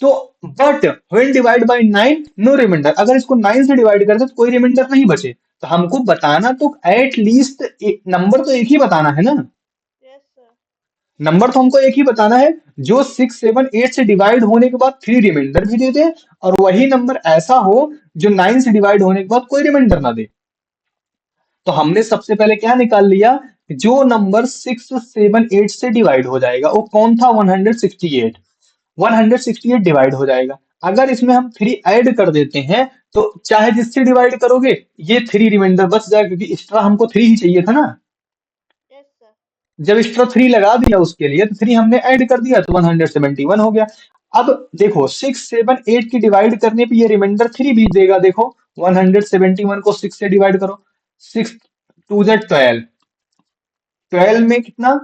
तो but when divide by 9 no reminder, अगर इसको 9 से डिवाइड करते तो कोई रिमाइंडर नहीं बचे। तो हमको बताना तो एट लीस्ट नंबर तो एक ही बताना है ना, यस सर। नंबर तो हमको एक ही बताना है, जो 6 7 8 से डिवाइड होने के बाद 3 रिमाइंडर भी दे दे, और वही नंबर ऐसा हो जो 9 से डिवाइड होने के बाद कोई रिमाइंडर ना दे। तो हमने सबसे पहले क्या निकाल लिया, जो नंबर 6 7 8 से डिवाइड हो जाएगा वो कौन था, 168। 168 डिवाइड हो जाएगा। अगर इसमें हम 3 ऐड कर देते हैं, तो चाहे जिससे डिवाइड करोगे, ये 3 रिमाइंडर बच जाएगा, क्योंकि एक्स्ट्रा हमको 3 ही चाहिए था ना। Yes sir. जब एक्स्ट्रा 3 लगा दिया उसके लिए, तो 3 हमने ऐड कर दिया, तो 171 हो गया। अब देखो 6 7 8 की डिवाइड करने पे ये रिमाइंडर 3 भी देगा, देखो 171 को 6 से डिवाइड करो, 6 2 जा 12, 12 में कितना,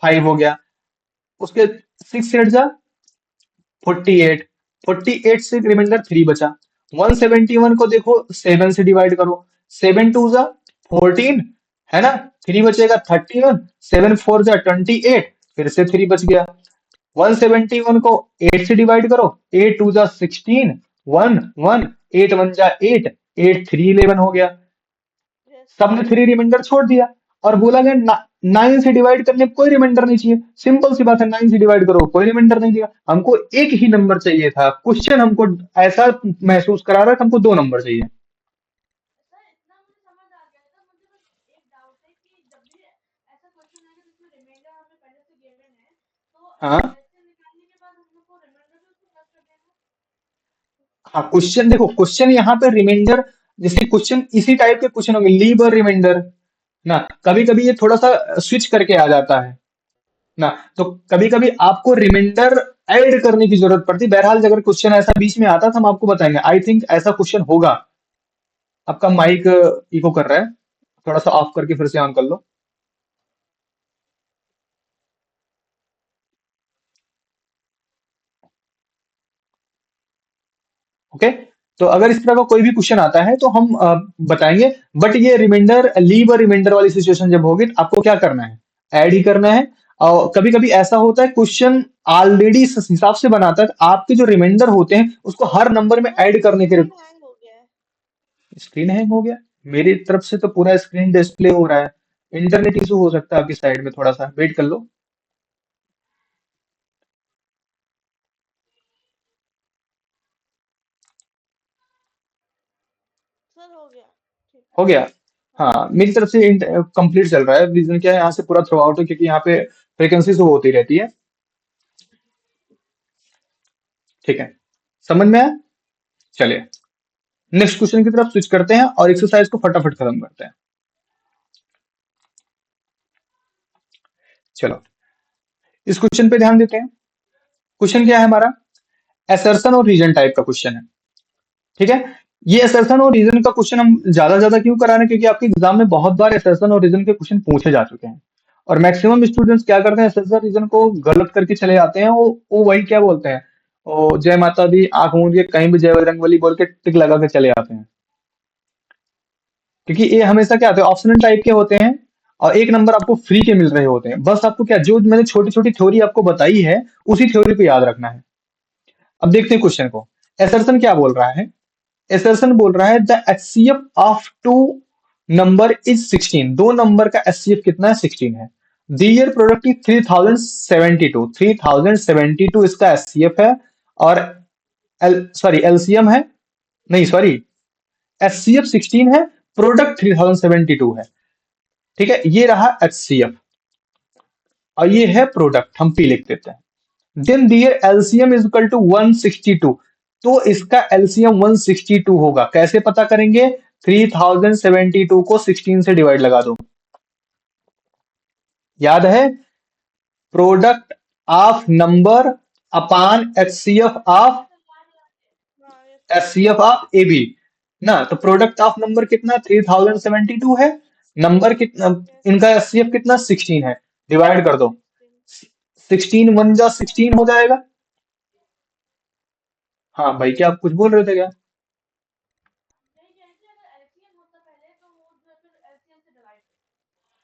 5 हो गया, उसके 6 8 जा 48, 48 से रिमाइंडर 3 बचा। 171 को देखो 7 से डिवाइड करो, 7 2 जा 14, है ना, 3 बचेगा 31, 7 4 जा 28, फिर से 3 बच गया। 171 को 8 से डिवाइड करो, 8 2 जा 16, 1 1, 8 1 जा 8, 8 3 11 हो गया। Yes sir. सबने 3 रिमाइंडर छोड़ दिया, और बोला गया 9 से डिवाइड करने पे कोई रिमाइंडर नहीं चाहिए। सिंपल सी बात है, 9 से डिवाइड करो कोई रिमाइंडर नहीं दिया, हमको एक ही नंबर चाहिए था। क्वेश्चन हमको ऐसा महसूस करा रहा है कि हमको 2 नंबर चाहिए। सर इतना मुझे समझ आ गया था, मुझे बस एक डाउट है कि जब भी ऐसा क्वेश्चन आएगा जिसमें रिमाइंडर हमें पहले से गिवन है, तो हाँ एलसीएम निकालने के बाद हम लोग को रिमाइंडर भी उसको प्लस कर देना हाँ, क्वेश्चन देखो, क्वेश्चन यहाँ पे रिमाइंडर, जैसे क्वेश्चन इसी टाइप के क्वेश्चन होंगे, लीव और रिमाइंडर ना, कभी कभी ये थोड़ा सा स्विच करके आ जाता है ना, तो कभी कभी आपको रिमाइंडर ऐड करने की जरूरत पड़ती। बहरहाल अगर क्वेश्चन ऐसा बीच में आता तो हम आपको बताएंगे। आई थिंक ऐसा क्वेश्चन होगा। आपका माइक इको कर रहा है, थोड़ा सा ऑफ करके फिर से ऑन कर लो। ओके, तो अगर इस तरह का कोई भी क्वेश्चन आता है तो हम बताएंगे। बट ये रिमाइंडर, लीव और रिमाइंडर वाली सिचुएशन जब होगी तो आपको क्या करना है, ऐड ही करना है। और कभी कभी ऐसा होता है क्वेश्चन ऑलरेडी इस हिसाब से बनाता है तो आपके जो रिमाइंडर होते हैं उसको हर नंबर में सर ऐड करने के। स्क्रीन हैंग हो गया है। स्क्रीन हैंग हो गया? मेरी तरफ से तो पूरा स्क्रीन डिस्प्ले हो रहा है। इंटरनेट इशू हो सकता है आपकी साइड में, थोड़ा सा वेट कर लो। सर हो गया। ठीक है। हो गया? हाँ। हाँ, मेरी तरफ से कंप्लीट चल रहा है। रीजन क्या है, यहाँ से पूरा थ्रू आउट है क्योंकि यहाँ पे फ्रिक्वेंसी शो होती रहती है। ठीक है, समझ में आया? चलिए नेक्स्ट क्वेश्चन की तरफ स्विच करते हैं और एक्सरसाइज को फटाफट खत्म करते हैं। चलो इस क्वेश्चन पे ध्यान देते हैं। क्वेश्चन क्या है हमारा, असर्शन और रीजन टाइप का क्वेश्चन है। ठीक है, ये असर्शन और रीजन का क्वेश्चन हम ज्यादा ज्यादा क्यों करा रहे हैं, क्योंकि आपके एग्जाम में बहुत बार असर्शन और रीजन के क्वेश्चन पूछे जा चुके हैं। और मैक्सिमम स्टूडेंट्स क्या करते हैं, असर्शन रीजन को गलत करके चले जाते हैं। वो वही क्या बोलते हैं, ओ जय माता दी आंख मूंद के कहीं भी जय बजरंगबली बोल के टिक लगा के चले जाते हैं। क्योंकि ये हमेशा क्या होते हैं, ऑप्शनल टाइप के होते हैं और एक नंबर आपको फ्री के मिल रहे होते हैं। बस आपको क्या, जो मैंने छोटी छोटी थ्योरी आपको बताई है उसी थ्योरी को याद रखना है। अब देखते हैं क्वेश्चन को। असर्शन क्या बोल रहा है, एसर्सन बोल रहा है the HCF of two number is 16। दो नंबर का एचसीएफ कितना है, 16 है। द ईयर प्रोडक्ट इज 3072, 3072 इसका एचसीएफ है। और सॉरी एलसीएम है, नहीं सॉरी, एचसीएफ 16 है, प्रोडक्ट 3072 है। ठीक है, ये रहा एचसीएफ और ये है प्रोडक्ट, हम पी लिख देते हैं। Then their LCM is equal to 162, तो इसका एलसीएम 162 होगा। कैसे पता करेंगे, 3072 को 16 से डिवाइड लगा दो। याद है, product of number upon HCF of, हाँ yes sir. HCF of A B ना। तो प्रोडक्ट ऑफ नंबर कितना 3072 है, नंबर कितना, यस इनका एचसीएफ कितना 16 है। डिवाइड कर दो, 16। 16 वन जा 16 हो जाएगा। हाँ भाई, क्या आप कुछ बोल रहे थे क्या? नहीं जैसे अगर एलसीएम होता पहले तो वो जो है फिर एलसीएम से डिवाइड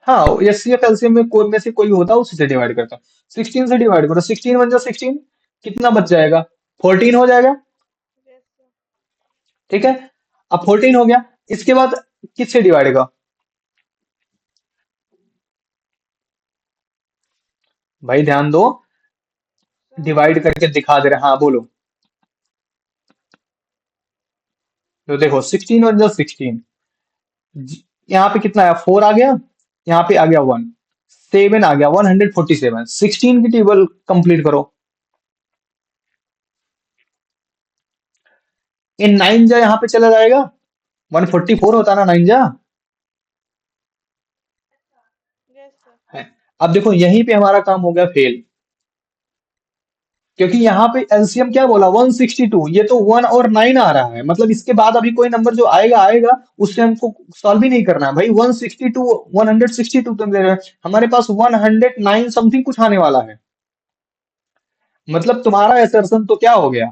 हाँ, एस सी एफ एलसीएम में कोई में से कोई होता है उसी से डिवाइड करता है। 16 से डिवाइड करो, 16 वन जा 16, कितना बच जाएगा, 14 हो जाएगा। Yes sir. ठीक है, अब 14 हो गया, इसके बाद किससे डिवाइड का, भाई ध्यान दो, सर डिवाइड करके दिखा दे रहे। हाँ बोलो। तो देखो 16 वन जा 16, यहाँ पे कितना आया, 4 आ गया, यहाँ पे आ गया 1, 7 आ गया, 147। 16 की टेबल कंप्लीट करो। इन 9 जा यहाँ पे चला जाएगा, 144 होता ना 9 जा यस सर। है। अब देखो यहीं पे हमारा काम हो गया फेल, क्योंकि यहाँ पे एलसीएम क्या बोला 162, ये तो 1 और 9 आ रहा है। मतलब इसके बाद अभी कोई नंबर जो आएगा आएगा, उससे हमको सॉल्व ही नहीं करना है भाई। 162, 162 तुम दे रहे हो, हमारे पास 109 समथिंग कुछ आने वाला है। मतलब तुम्हारा एसर्शन तो क्या हो गया,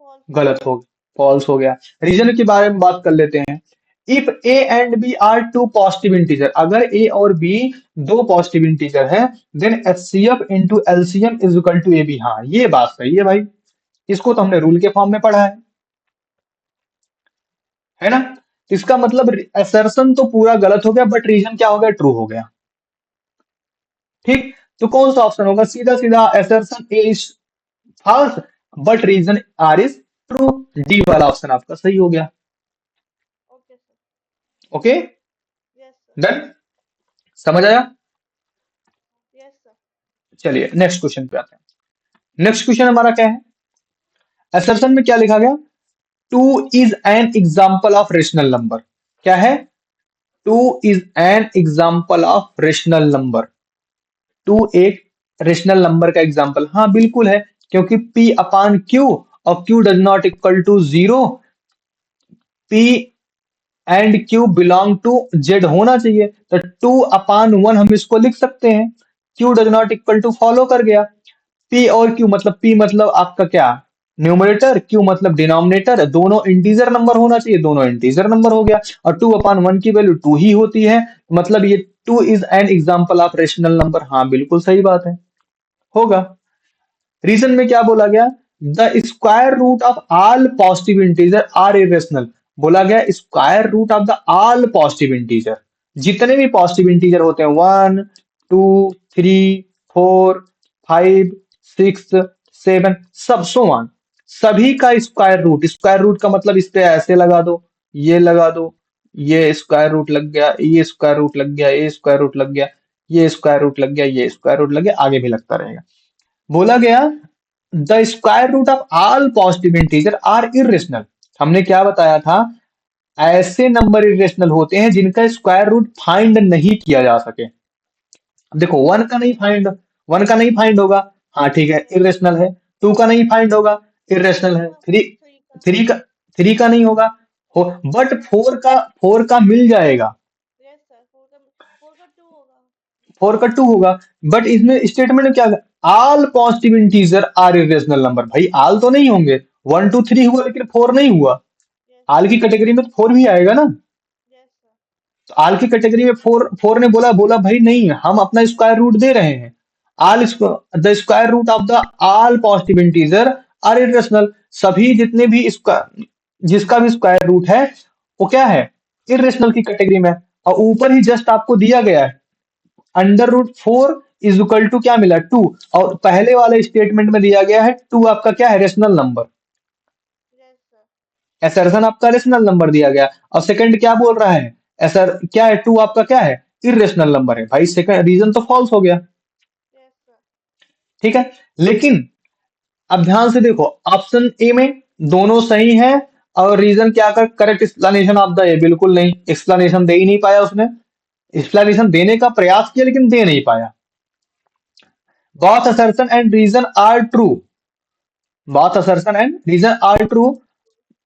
फॉल्स हो गलत गया। हो, फॉल्स हो गया। रीजन के बारे में बात कर लेते हैं। If A and B are two positive integer, अगर ए और बी दो पॉजिटिव इंटीजर है, then HCF into LCM is equal to A B. हाँ ये बात सही है भाई, इसको तो हमने रूल के फॉर्म में पढ़ा है ना। इसका मतलब असर्शन तो पूरा गलत हो गया, बट रीजन क्या हो गया, ट्रू हो गया। ठीक, तो कौन सा ऑप्शन होगा, सीधा सीधा assertion A is false but reason R is true. D वाला ऑप्शन आपका सही हो गया। Okay sir. Okay, yes sir. Done, समझ आया। Yes sir. चलिए नेक्स्ट क्वेश्चन पे आते हैं। नेक्स्ट क्वेश्चन हमारा क्या है, असर्शन में क्या लिखा गया, two is an example of rational number. क्या है, two is an example of rational number. Two एक रेशनल नंबर का एग्जाम्पल? हाँ बिल्कुल है, क्योंकि P अपान Q और Q does not equal to zero, P and Q belong to Z होना चाहिए, तो 2/1 हम इसको लिख सकते हैं। Q does not equal to follow कर गया। P और Q मतलब P मतलब आपका क्या, न्यूमरेटर, Q मतलब डिनोमिनेटर, दोनों इंटीजर नंबर होना चाहिए, दोनों इंटीजर नंबर हो गया, और 2/1 की वैल्यू 2 ही होती है, मतलब ये 2 is an example of rational number. हाँ बिल्कुल सही बात है, होगा। रीजन में क्या बोला गया, the square root of all positive integer are irrational. बोला गया square root of the all positive integer, जितने भी पॉजिटिव इंटीजर होते हैं, 1 2 3 4 5 6 7, सब सो ऑन, सभी का स्क्वायर रूट। स्क्वायर रूट का मतलब इस पे ऐसे लगा दो, ये लगा दो, ये स्क्वायर रूट लग गया, ये स्क्वायर रूट लग गया, ये स्क्वायर रूट लग गया, ये स्क्वायर रूट लग गया, ये स्क्वायर रूट लग गया, आगे भी लगता रहेगा। बोला गया the square root of all positive integer are irrational. हमने क्या बताया था, ऐसे नंबर इरेशनल होते हैं जिनका स्क्वायर रूट फाइंड नहीं किया जा सके। अब देखो, वन का नहीं फाइंड होगा, हाँ ठीक है, इरेशनल है। टू का नहीं फाइंड होगा, इरेशनल है। थ्री थ्री का थ्री का थ्री का नहीं होगा, हो, बट फोर का मिल जाएगा, यस सर, फोर का टू होगा। फोर का टू होगा। बट इसमें स्टेटमेंट में क्या, all positive integer are irrational number. भाई आल तो नहीं होंगे, 1 2 3 हुआ लेकिन फोर नहीं हुआ, यस आल की कैटेगरी में फोर भी आएगा ना। Yes sir. तो आल की कैटेगरी में फोर फोर ने बोला बोला भाई नहीं, हम अपना स्क्वायर रूट दे रहे हैं। All the square root of the all positive integer are irrational. सभी जितने भी जिसका भी स्क्वायर रूट है वो क्या है, इरेशनल की कैटेगरी में। और ऊपर ही जस्ट आपको दिया गया है, under root 4 is equal to क्या मिला, 2। और पहले वाले स्टेटमेंट में दिया गया है 2 आपका क्या है, rational number. Yes sir. Assertion आपका रेशनल नंबर दिया गया, और सेकंड क्या बोल रहा है, एसर क्या है, 2 आपका क्या है, इरेशनल नंबर है। भाई सेकंड रीजन तो फॉल्स हो गया, यस सर। ठीक है। लेकिन अब ध्यान से देखो, ऑप्शन ए में दोनों सही है, और रीजन क्या कर, करेक्ट एक्सप्लेनेशन ऑफ द ए, बिल्कुल नहीं, एक्सप्लेनेशन दे ही नहीं पाया उसने। एक्सप्लेनेशन देने का प्रयास किया लेकिन दे नहीं पाया। both assertion and reason are true, both assertion and reason are true,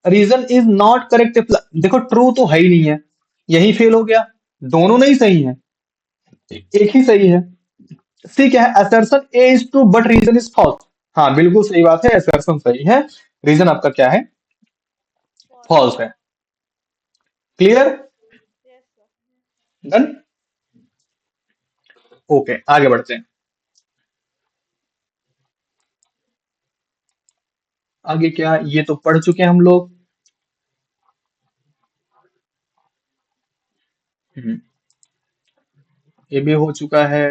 reason is not correct। देखो ट्रू तो है ही नहीं है, यही फेल हो गया, दोनों नहीं सही है, एक ही सही है। सी क्या है, assertion A is true but reason is false। हाँ बिल्कुल सही बात है, assertion सही है, रीजन आपका क्या है, फॉल्स। फॉल्स है। Clear, yes sir. Done, okay आगे बढ़ते हैं। आगे क्या, ये तो पढ़ चुके हैं हम लोग। हम्म, ये भी हो चुका है।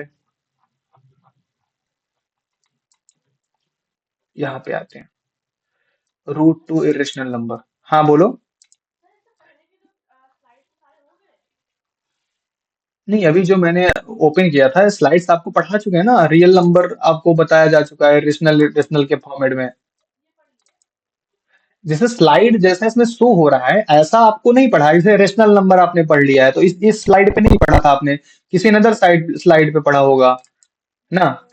यहाँ पे आते हैं, रूट 2 इरेशनल नंबर। हाँ बोलो। सर इससे पहले की जो स्लाइड सारे हो गए। नहीं, अभी जो मैंने ओपन किया था स्लाइड्स आपको पढ़ा चुके हैं ना, रियल नंबर आपको बताया जा चुका है रेशनल रेशनल के फॉर्मेट में। ये पढ़ लिया। जैसे स्लाइड जैसा इसमें शो हो रहा है ऐसा आपको नहीं पढ़ा, जैसे रेशनल नंबर आपने पढ़ लिया है तो इस स्लाइड पे नहीं पढ़ा था आपने, किसी अदर साइड स्लाइड पे पढ़ा होगा ना। यस।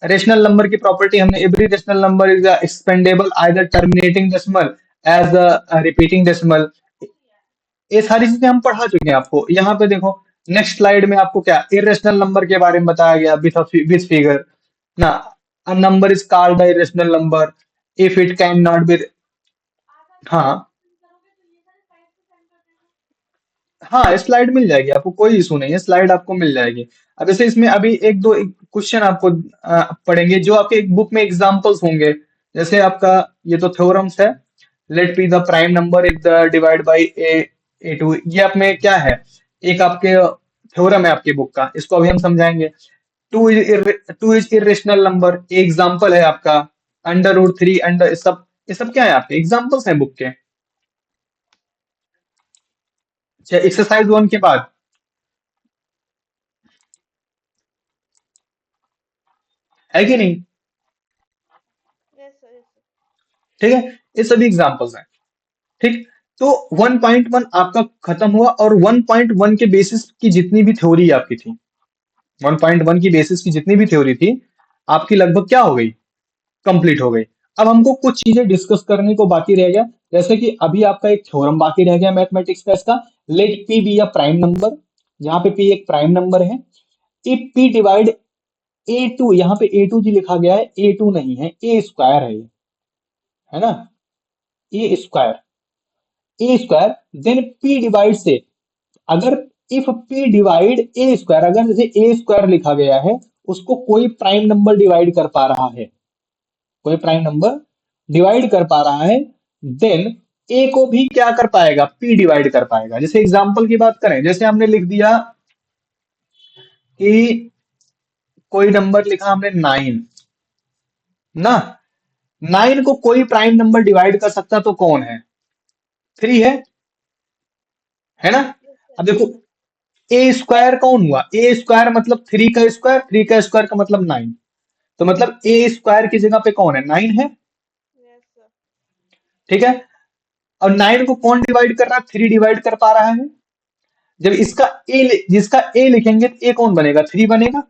रेशनल नंबर की प्रॉपर्टी हमने, every rational number is expandable either terminating decimal as a repeating decimal. पढ़ लिया है। ये सारी चीजें हम पढ़ा चुके हैं आपको। यहाँ पे देखो, नेक्स्ट स्लाइड में आपको क्या इरेशनल नंबर के बारे में बताया गया विथ फिगर ना। A number is called the irrational number if it can not be. आज आप ये हाँ सेंड करोगे तो ये सारे साइड से सेंड कर देना। हाँ, स्लाइड मिल जाएगी आपको, कोई इशू नहीं है, स्लाइड आपको मिल जाएगी। अब जैसे इसमें अभी एक दो क्वेश्चन आपको पढ़ेंगे जो आपके एक बुक में एग्जांपल्स होंगे। जैसे आपका ये तो थ्योरम्स है, let be the prime number if the divide by A two, ये आप में क्या है, एक आपके थ्योरम है आपकी बुक का, इसको अभी हम समझाएंगे। Two is irrational number, example है आपका। अंडर रूट 3 अंडर, ये सब क्या है आपके एग्जाम्पल्स हैं बुक के। अच्छा, एक्सरसाइज 1 के बाद है कि नहीं, यस सर, यस सर। ठीक है, ये सभी एग्जांपल्स हैं। ठीक, तो 1.1 आपका खत्म हुआ, और 1.1 के बेसिस की जितनी भी थ्योरी आपकी थी, 1.1 की बेसिस की जितनी भी थ्योरी थी आपकी लगभग क्या हो गई, कंप्लीट हो गई। अब हमको कुछ चीजें डिस्कस करने को बाकी रह गया, जैसे कि अभी आपका एक थ्योरम बाकी रह गया मैथमेटिक्स का, इसका let P be a prime number, जहां पे पी एक प्राइम नंबर है। If P divide A two, यहाँ पे ए टू जी लिखा गया है, ए टू नहीं है, ए स्क्वायर है ये, है ना, ए स्क्वायर देन पी डिवाइड से, अगर if P divide A square, अगर जैसे ए स्क्वायर लिखा गया है, उसको कोई प्राइम नंबर डिवाइड कर पा रहा है, कोई प्राइम नंबर डिवाइड कर पा रहा है, देन ए को भी क्या कर पाएगा, पी डिवाइड कर पाएगा। जैसे एग्जांपल की बात करें, जैसे हमने लिख दिया कि कोई नंबर लिखा हमने 9 ना, 9 को कोई प्राइम नंबर डिवाइड कर सकता तो कौन है, 3 है ना। Yes sir. अब देखो ए स्क्वायर कौन हुआ, ए स्क्वायर मतलब 3 का स्क्वायर, 3 का स्क्वायर का मतलब 9, तो मतलब ए स्क्वायर की जगह पे कौन है, 9 है, यस सर। ठीक है। और 9 को कौन डिवाइड कर रहा है, 3 डिवाइड कर पा रहा है। जब इसका जिसका ए लिखेंगे तो ए कौन बनेगा, 3 बनेगा।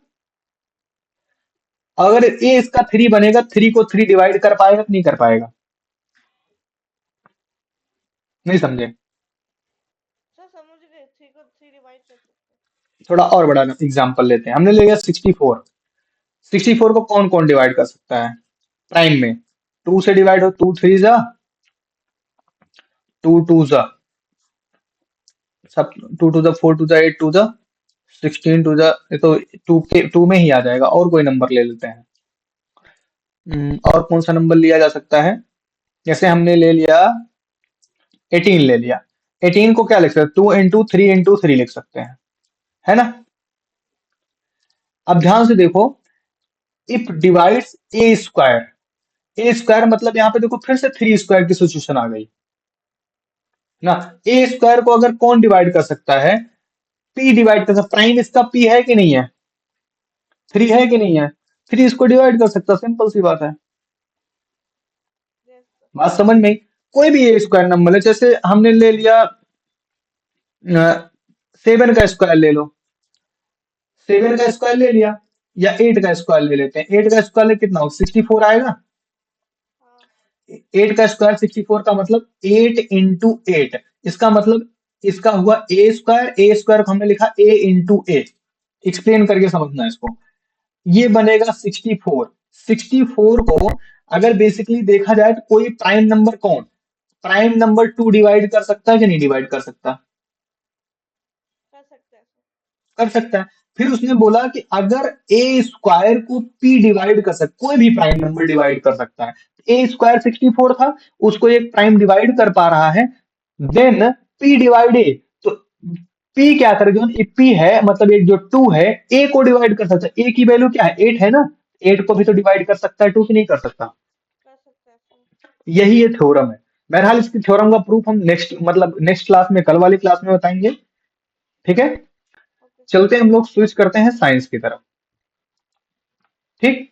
अगर ए इसका 3 बनेगा, 3 को 3 डिवाइड कर पाएगा कि नहीं कर पाएगा, नहीं समझे। सर समझ गए, 3 को 3 डिवाइड कर सकते हैं। थोड़ा और बड़ा एग्जांपल लेते हैं, हमने ले लिया 64, 64 को कौन कौन डिवाइड कर सकता है प्राइम में, 2 से डिवाइड हो, 2 3 जा, 2 2 जा, सब 2 to the 4 to the 8 to the 16 to the, ये तो 2 के 2 में ही आ जाएगा। और कोई नंबर ले लेते हैं, और कौन सा नंबर लिया जा सकता है, जैसे हमने ले लिया 18 ले लिया, 18 को क्या लिख सकते हैं, 2 इंटू 3 लिख सकते हैं, है ना। अब ध्यान से देखो, इफ डिवाइड्स ए स्क्वायर मतलब यहाँ पे देखो फिर से 3 स्क्वायर की सिचुएशन आ गई ना। ए स्क्वायर को अगर कौन डिवाइड कर सकता है, पी डिवाइड कर सकता, प्राइम इसका पी है कि नहीं है, 3 है कि नहीं है, 3 इसको डिवाइड कर सकता, सिंपल सी बात है। Yes sir. बात समझ में आई? कोई भी ए स्क्वायर नंबर है, जैसे हमने ले लिया 7 का स्क्वायर ले लो, 7 का स्क्वायर ले लिया, या 8 का स्क्वायर ले लेते हैं, 8 का स्क्वायर कितना हो, 64 आएगा। हाँ 8 का स्क्वायर 64 का मतलब 8 इंटू 8, इसका मतलब इसका हुआ ए स्क्वायर को हमने लिखा ए, एक्सप्लेन करके समझना है इसको। ये बनेगा 64, 64 को अगर बेसिकली देखा जाए तो कोई प्राइम नंबर कौन, प्राइम नंबर 2 डिवाइड कर सकता है कि नहीं डिवाइड कर सकता, कर सकते हैं सर। कर सकता है। फिर उसने बोला कि अगर ए स्क्वायर को पी डिवाइड कर सकता, कोई भी प्राइम नंबर डिवाइड कर सकता है, ए स्क्वायर 64 था, उसको एक प्राइम डिवाइड कर पा रहा है, देन पी डिवाइड ए, तो पी क्या करेगा, पी है मतलब एक जो 2 है, ए को डिवाइड कर सकता है, ए की वैल्यू क्या है, 8 है ना, 8 को भी तो डिवाइड कर सकता है, 2 की नहीं कर सकता। कर सकते हैं सर। यही ये थ्योरम है। बहरहाल इसकी थ्योरम का प्रूफ हम नेक्स्ट क्लास में, कल वाली क्लास में बताएंगे, ठीक है। Okay sir. चलते हैं हम लोग स्विच करते हैं साइंस की तरफ, ठीक।